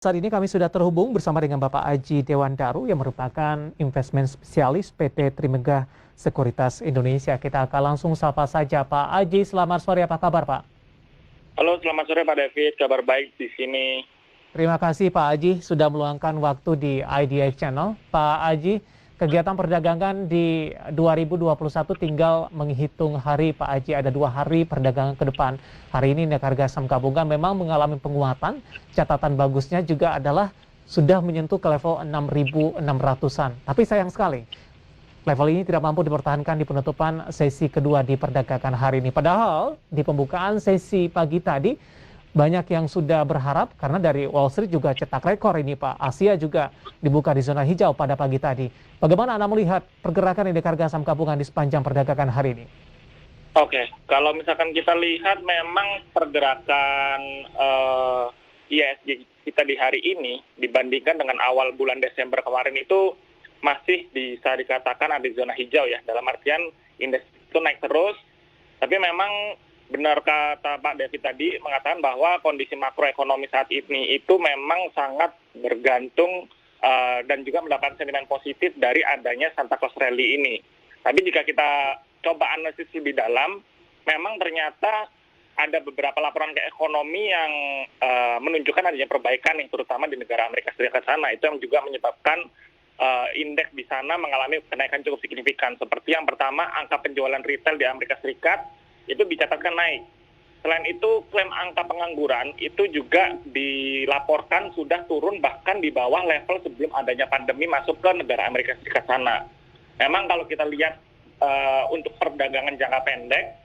Saat ini kami sudah terhubung bersama dengan Bapak Aji Dewandaru yang merupakan investment spesialis PT Trimegah Sekuritas Indonesia. Kita akan langsung sapa saja Pak Aji. Selamat sore, apa kabar Pak? Halo, selamat sore Pak David. Kabar baik di sini. Terima kasih Pak Aji sudah meluangkan waktu di IDX Channel. Pak Aji, kegiatan perdagangan di 2021 tinggal menghitung hari Pak Aji. Ada 2 hari perdagangan ke depan. Hari ini harga saham gabungan memang mengalami penguatan. Catatan bagusnya juga adalah sudah menyentuh ke level 6.600-an. Tapi sayang sekali, level ini tidak mampu dipertahankan di penutupan sesi kedua di perdagangan hari ini. Padahal di pembukaan sesi pagi tadi, banyak yang sudah berharap karena dari Wall Street juga cetak rekor ini Pak. Asia juga dibuka di zona hijau pada pagi tadi. Bagaimana Anda melihat pergerakan indeks harga saham gabungan di sepanjang perdagangan hari ini? Oke, kalau misalkan kita lihat memang pergerakan IHSG kita di hari ini dibandingkan dengan awal bulan Desember kemarin itu masih bisa dikatakan ada di zona hijau ya. Dalam artian indeks itu naik terus, tapi memang benar kata Pak David tadi mengatakan bahwa kondisi makroekonomi saat ini itu memang sangat bergantung dan juga mendapat sentimen positif dari adanya Santa Claus Rally ini. Tapi jika kita coba analisis lebih dalam, memang ternyata ada beberapa laporan ke ekonomi yang menunjukkan adanya perbaikan nih, terutama di negara Amerika Serikat sana. Itu yang juga menyebabkan indeks di sana mengalami kenaikan cukup signifikan. Seperti yang pertama, angka penjualan retail di Amerika Serikat itu dicatatkan naik. Selain itu, klaim angka pengangguran itu juga dilaporkan sudah turun bahkan di bawah level sebelum adanya pandemi masuk ke negara Amerika Serikat sana. Memang kalau kita lihat untuk perdagangan jangka pendek,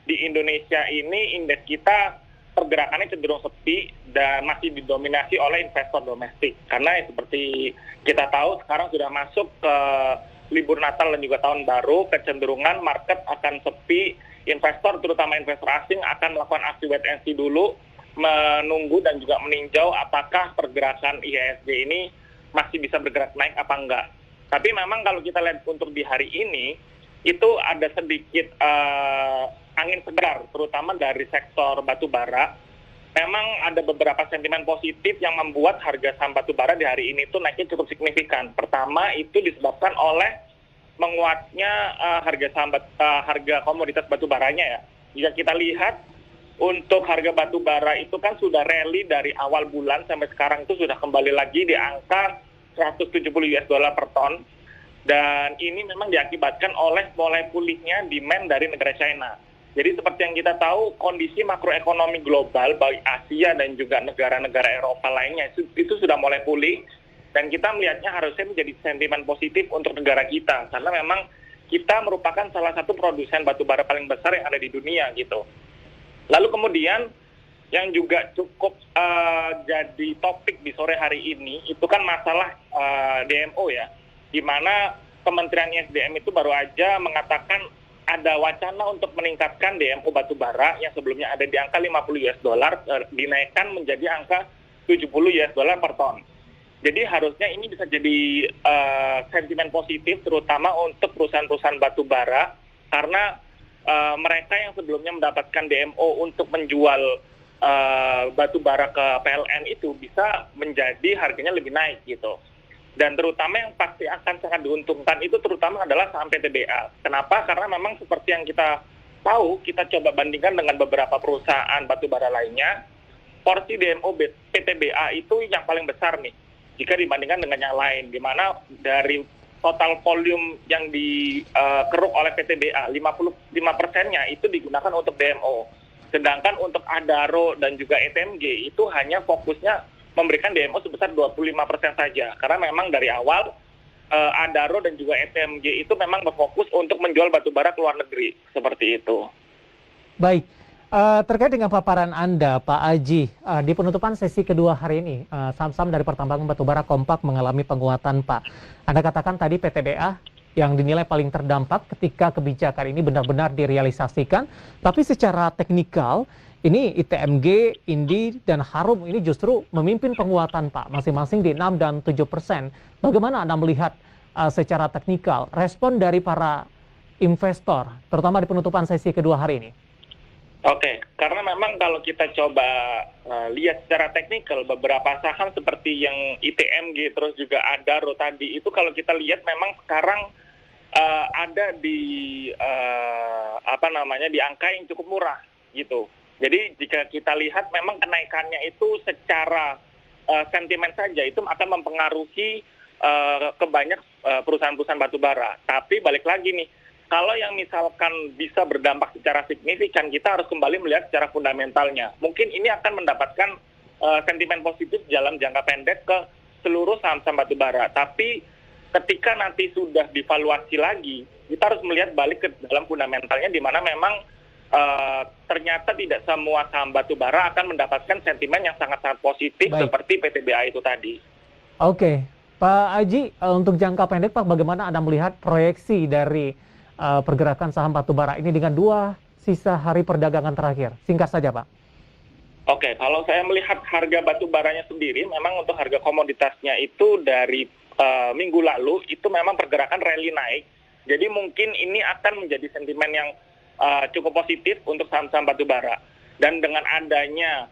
di Indonesia ini indeks kita pergerakannya cenderung sepi dan masih didominasi oleh investor domestik. Karena seperti kita tahu sekarang sudah masuk ke libur Natal dan juga Tahun Baru, kecenderungan market akan sepi. Investor, terutama investor asing, akan melakukan aksi wait and see dulu, menunggu dan juga meninjau apakah pergerakan IHSG ini masih bisa bergerak naik apa enggak. Tapi memang kalau kita lihat untuk di hari ini, itu ada sedikit angin segar, terutama dari sektor batu bara. Memang ada beberapa sentimen positif yang membuat harga saham batu bara di hari ini tuh naiknya cukup signifikan. Pertama, itu disebabkan oleh menguatnya harga komoditas batu baranya ya. Jika kita lihat untuk harga batu bara itu kan sudah rally dari awal bulan sampai sekarang itu sudah kembali lagi di angka $170 per ton. Dan ini memang diakibatkan oleh mulai pulihnya demand dari negara China. Jadi seperti yang kita tahu, kondisi makroekonomi global baik Asia dan juga negara-negara Eropa lainnya itu sudah mulai pulih. Dan kita melihatnya harusnya menjadi sentimen positif untuk negara kita. Karena memang kita merupakan salah satu produsen batu bara paling besar yang ada di dunia gitu. Lalu kemudian yang juga cukup jadi topik di sore hari ini itu kan masalah DMO ya. Di mana Kementerian SDM itu baru aja mengatakan ada wacana untuk meningkatkan DMO batu bara yang sebelumnya ada di angka $50 dinaikkan menjadi angka $70 per ton. Jadi harusnya ini bisa jadi sentimen positif terutama untuk perusahaan-perusahaan batu bara karena mereka yang sebelumnya mendapatkan DMO untuk menjual batu bara ke PLN itu bisa menjadi harganya lebih naik gitu. Dan terutama yang pasti akan sangat diuntungkan itu terutama adalah saham PTBA. Kenapa? Karena memang seperti yang kita tahu, kita coba bandingkan dengan beberapa perusahaan batu bara lainnya, porsi DMO PTBA itu yang paling besar nih jika dibandingkan dengan yang lain, di mana dari total volume yang dikeruk oleh PTBA, 55%-nya itu digunakan untuk DMO. Sedangkan untuk Adaro dan juga ETMG itu hanya fokusnya memberikan DMO sebesar 25% saja. Karena memang dari awal Adaro dan juga ETMG itu memang berfokus untuk menjual batu bara ke luar negeri. Seperti itu. Baik. Terkait dengan paparan Anda, Pak Aji, di penutupan sesi kedua hari ini, saham-saham dari pertambangan batubara kompak mengalami penguatan, Pak. Anda katakan tadi PTBA yang dinilai paling terdampak ketika kebijakan ini benar-benar direalisasikan, tapi secara teknikal, ini ITMG, Indi, dan Harum ini justru memimpin penguatan, Pak, masing-masing di 6 dan 7%. Bagaimana Anda melihat secara teknikal respon dari para investor, terutama di penutupan sesi kedua hari ini? Oke, karena memang kalau kita coba lihat secara teknikal beberapa saham seperti yang ITMG terus juga Adaro tadi itu kalau kita lihat memang sekarang ada di di angka yang cukup murah gitu. Jadi jika kita lihat memang kenaikannya itu secara sentimen saja itu akan mempengaruhi ke banyak perusahaan-perusahaan batubara. Tapi balik lagi nih, kalau yang misalkan bisa berdampak secara signifikan, kita harus kembali melihat secara fundamentalnya. Mungkin ini akan mendapatkan sentimen positif dalam jangka pendek ke seluruh saham-saham batubara. Tapi ketika nanti sudah divaluasi lagi, kita harus melihat balik ke dalam fundamentalnya, di mana memang ternyata tidak semua saham batubara akan mendapatkan sentimen yang sangat-sangat positif seperti PTBA itu tadi. Oke, Pak Aji, untuk jangka pendek Pak, bagaimana Anda melihat proyeksi dari pergerakan saham batubara ini dengan 2 sisa hari perdagangan terakhir? Singkat saja, Pak. Oke, kalau saya melihat harga batubaranya sendiri, memang untuk harga komoditasnya itu dari minggu lalu itu memang pergerakan rally naik. Jadi mungkin ini akan menjadi sentimen yang cukup positif untuk saham-saham batubara. Dan dengan adanya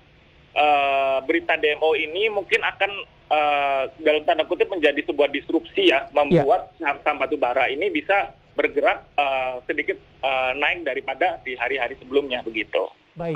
berita DMO ini mungkin akan dalam tanda kutip menjadi sebuah disrupsi ya, membuat saham-saham batubara ini bisa bergerak sedikit naik daripada di hari-hari sebelumnya begitu. Baik.